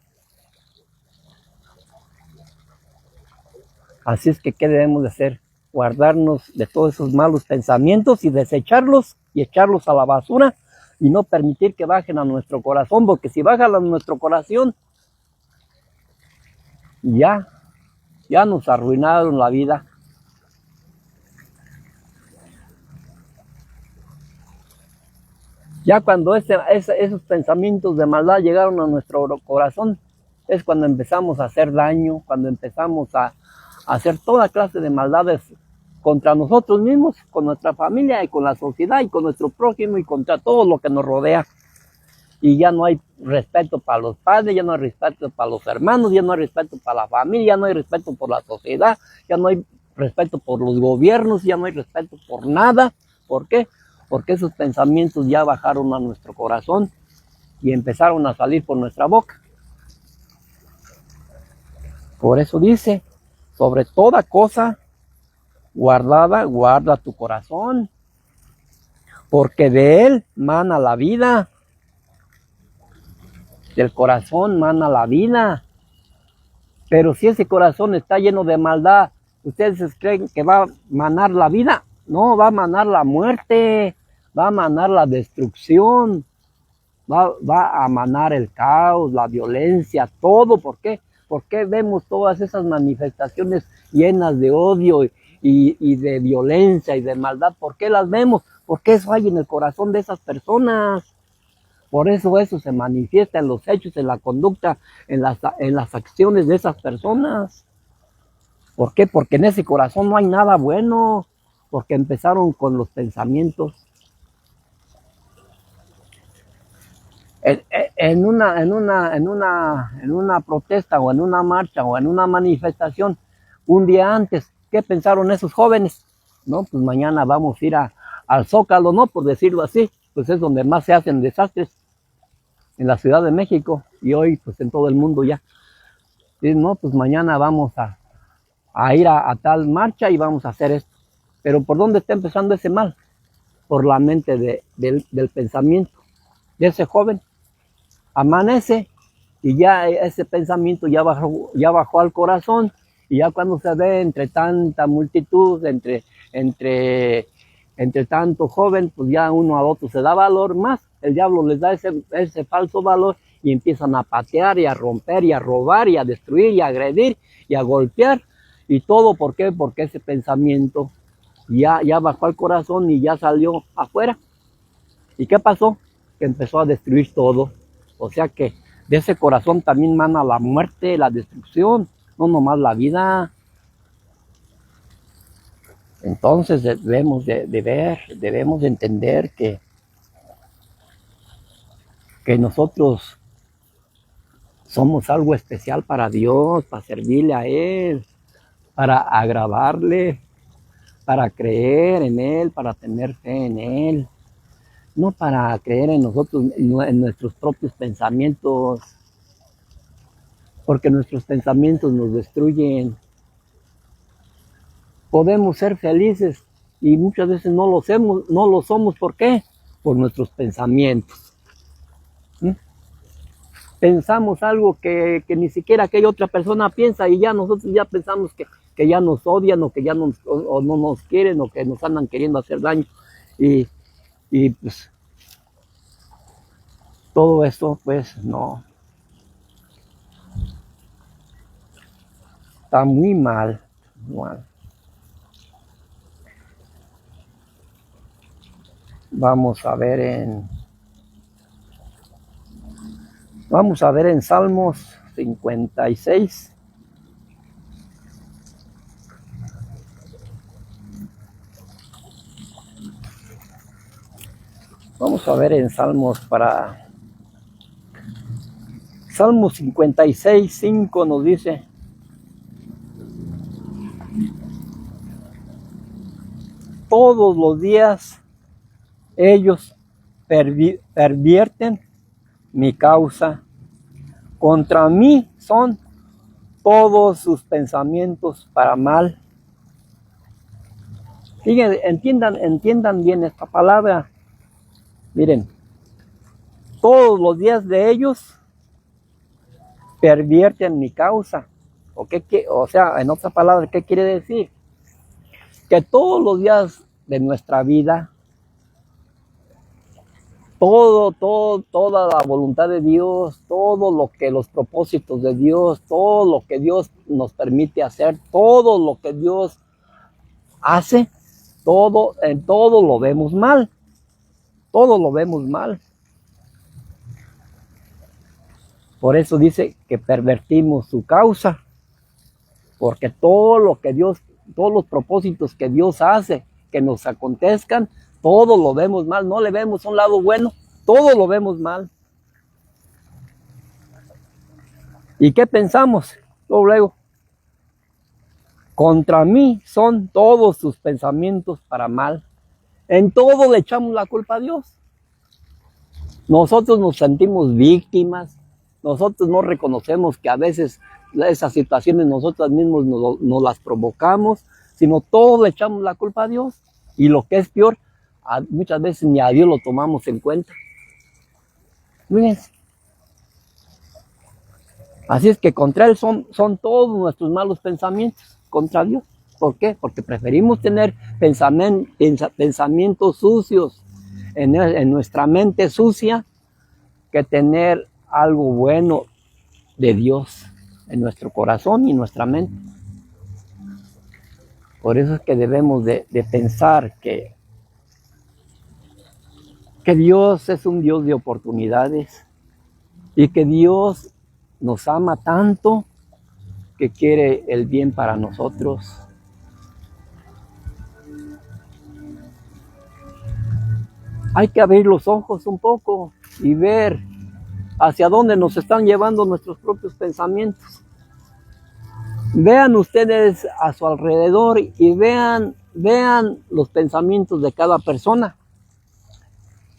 Así es que, ¿qué debemos de hacer? Guardarnos de todos esos malos pensamientos y desecharlos y echarlos a la basura y no permitir que bajen a nuestro corazón, porque si bajan a nuestro corazón, ya nos arruinaron la vida. Ya cuando esos pensamientos de maldad llegaron a nuestro corazón, es cuando empezamos a hacer daño, cuando empezamos a hacer toda clase de maldades contra nosotros mismos, con nuestra familia y con la sociedad y con nuestro prójimo y contra todo lo que nos rodea. Y ya no hay respeto para los padres, ya no hay respeto para los hermanos, ya no hay respeto para la familia, ya no hay respeto por la sociedad, ya no hay respeto por los gobiernos, ya no hay respeto por nada. ¿Por qué? Porque esos pensamientos ya bajaron a nuestro corazón y empezaron a salir por nuestra boca. Por eso dice, sobre toda cosa guardada, guarda tu corazón, porque de él mana la vida. Del corazón mana la vida. Pero si ese corazón está lleno de maldad, ¿ustedes creen que va a manar la vida? No, va a manar la muerte, va a manar la destrucción, va a manar el caos, la violencia, todo. ¿Por qué? ¿Por qué vemos todas esas manifestaciones llenas de odio y de violencia y de maldad? ¿Por qué las vemos? Porque eso hay en el corazón de esas personas. Por eso se manifiesta en los hechos, en la conducta, en las acciones de esas personas. ¿Por qué? Porque en ese corazón no hay nada bueno, porque empezaron con los pensamientos. En una protesta o en una marcha o en una manifestación, un día antes, ¿qué pensaron esos jóvenes? No, pues mañana vamos a ir al Zócalo, ¿no? Por decirlo así, pues es donde más se hacen desastres, en la Ciudad de México y hoy pues en todo el mundo ya. Y no, pues mañana vamos a ir a tal marcha y vamos a hacer esto. Pero ¿por dónde está empezando ese mal? Por la mente del pensamiento de ese joven. Amanece y ya ese pensamiento ya bajó al corazón, y ya cuando se ve entre tanta multitud, entre tanto joven, pues ya uno a otro se da valor más. El diablo les da ese falso valor y empiezan a patear y a romper y a robar y a destruir y a agredir y a golpear. Y todo, ¿por qué? Porque ese pensamiento ya bajó al corazón y ya salió afuera. ¿Y qué pasó? Que empezó a destruir todo. O sea que de ese corazón también mana la muerte, la destrucción, no nomás la vida. Entonces debemos de ver, debemos de entender que nosotros somos algo especial para Dios, para servirle a Él, para agradarle, para creer en Él, para tener fe en Él, no para creer en nosotros, en nuestros propios pensamientos, porque nuestros pensamientos nos destruyen. Podemos ser felices y muchas veces no lo somos. ¿Por qué? Por nuestros pensamientos. ¿Mm? Pensamos algo que ni siquiera aquella otra persona piensa, y ya nosotros ya pensamos que ya nos odian, o que ya o no nos quieren, o que nos andan queriendo hacer daño. Y pues todo esto pues no, está muy mal. Mal. Vamos a ver en Salmos 56. Vamos a ver en Salmos Salmos 56, 5 nos dice: todos los días ellos pervierten mi causa, contra mí son todos sus pensamientos para mal. Fíjense, entiendan bien esta palabra. Miren, todos los días de ellos pervierten mi causa. O sea, en otras palabras, ¿qué quiere decir? Que todos los días de nuestra vida, toda la voluntad de Dios, todo lo que los propósitos de Dios, todo lo que Dios nos permite hacer, todo lo que Dios hace, en todo lo vemos mal. Todo lo vemos mal. Por eso dice que pervertimos su causa, porque todos los propósitos que Dios hace, que nos acontezcan, todo lo vemos mal, no le vemos un lado bueno, todo lo vemos mal. ¿Y qué pensamos? Luego, contra mí son todos sus pensamientos para mal. En todo le echamos la culpa a Dios. Nosotros nos sentimos víctimas, nosotros no reconocemos que a veces esas situaciones nosotros mismos nos las provocamos, sino todo le echamos la culpa a Dios. Y lo que es peor, muchas veces ni a Dios lo tomamos en cuenta. Fíjense. Así es que contra Él son todos nuestros malos pensamientos, contra Dios. ¿Por qué? Porque preferimos tener pensamientos sucios en nuestra mente sucia, que tener algo bueno de Dios en nuestro corazón y nuestra mente. Por eso es que debemos de pensar que Dios es un Dios de oportunidades, y que Dios nos ama tanto que quiere el bien para nosotros. Hay que abrir los ojos un poco y ver hacia dónde nos están llevando nuestros propios pensamientos. Vean ustedes a su alrededor y vean los pensamientos de cada persona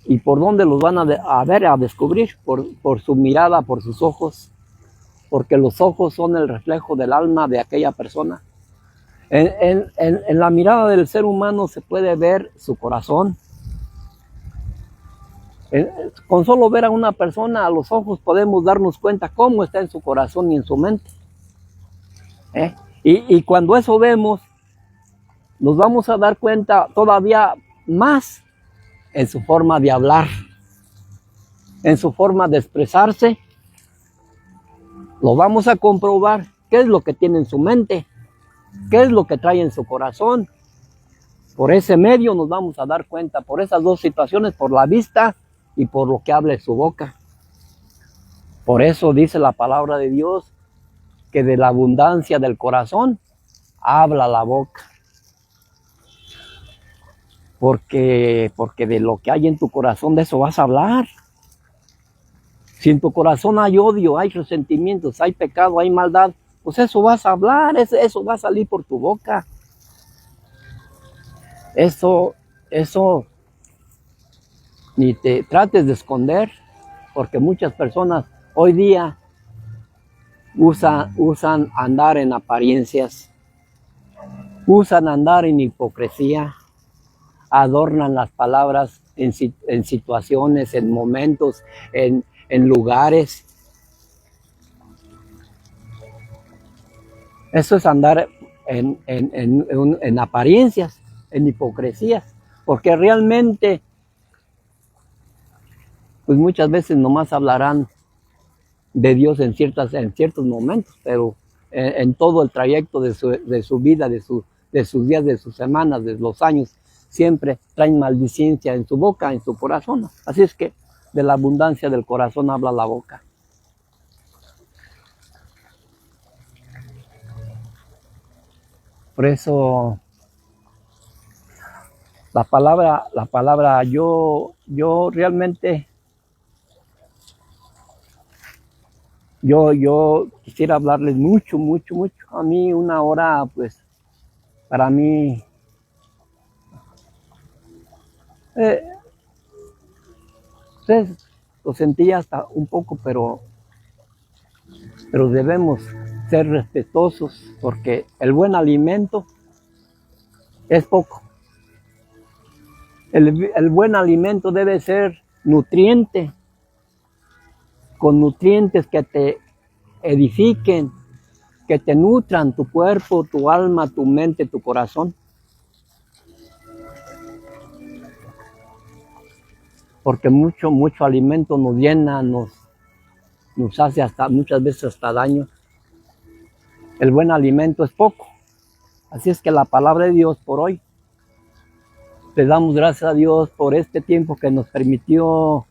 y por dónde los van a descubrir, por su mirada, por sus ojos, porque los ojos son el reflejo del alma de aquella persona. En la mirada del ser humano se puede ver su corazón. Con solo ver a una persona a los ojos podemos darnos cuenta cómo está en su corazón y en su mente. Y cuando eso vemos, nos vamos a dar cuenta todavía más en su forma de hablar, en su forma de expresarse. Lo vamos a comprobar qué es lo que tiene en su mente, qué es lo que trae en su corazón. Por ese medio nos vamos a dar cuenta, por esas dos situaciones, por la vista y por lo que habla su boca. Por eso dice la palabra de Dios que de la abundancia del corazón habla la boca. Porque de lo que hay en tu corazón, de eso vas a hablar. Si en tu corazón hay odio, hay resentimientos, hay pecado, hay maldad, pues eso vas a hablar, eso va a salir por tu boca. Eso ni te trates de esconder, porque muchas personas hoy día usan andar en apariencias, usan andar en hipocresía, adornan las palabras en situaciones, en momentos, en lugares. Eso es andar en apariencias, en hipocresías, porque realmente, pues muchas veces nomás hablarán de Dios en ciertos momentos, pero en todo el trayecto de su vida, de sus días, de sus semanas, de los años, siempre traen maldicencia en su boca, en su corazón. Así es que de la abundancia del corazón habla la boca. Por eso la palabra yo realmente, yo quisiera hablarles mucho. A mí una hora, pues, para mí, pues, lo sentí hasta un poco, pero debemos ser respetuosos, porque el buen alimento es poco. El buen alimento debe ser nutriente, con nutrientes que te edifiquen, que te nutran tu cuerpo, tu alma, tu mente, tu corazón. Porque mucho alimento nos llena, nos hace muchas veces hasta daño. El buen alimento es poco. Así es que la palabra de Dios por hoy, le damos gracias a Dios por este tiempo que nos permitió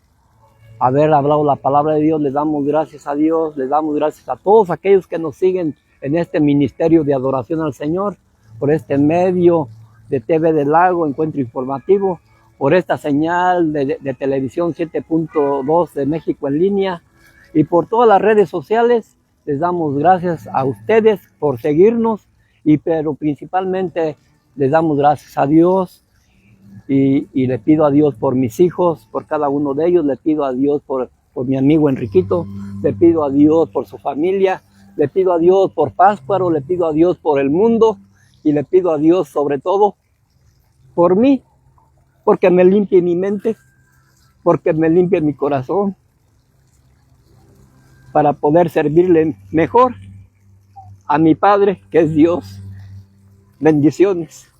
haber hablado la palabra de Dios. Le damos gracias a Dios, le damos gracias a todos aquellos que nos siguen en este ministerio de adoración al Señor, por este medio de TV del Lago, Encuentro Informativo, por esta señal de televisión 7.2 de México en línea y por todas las redes sociales. Les damos gracias a ustedes por seguirnos, pero principalmente les damos gracias a Dios y le pido a Dios por mis hijos, por cada uno de ellos. Le pido a Dios por mi amigo Enriquito, le pido a Dios por su familia, le pido a Dios por Pátzcuaro, le pido a Dios por el mundo y le pido a Dios sobre todo por mí, porque me limpie mi mente, porque me limpie mi corazón, para poder servirle mejor a mi Padre, que es Dios. Bendiciones.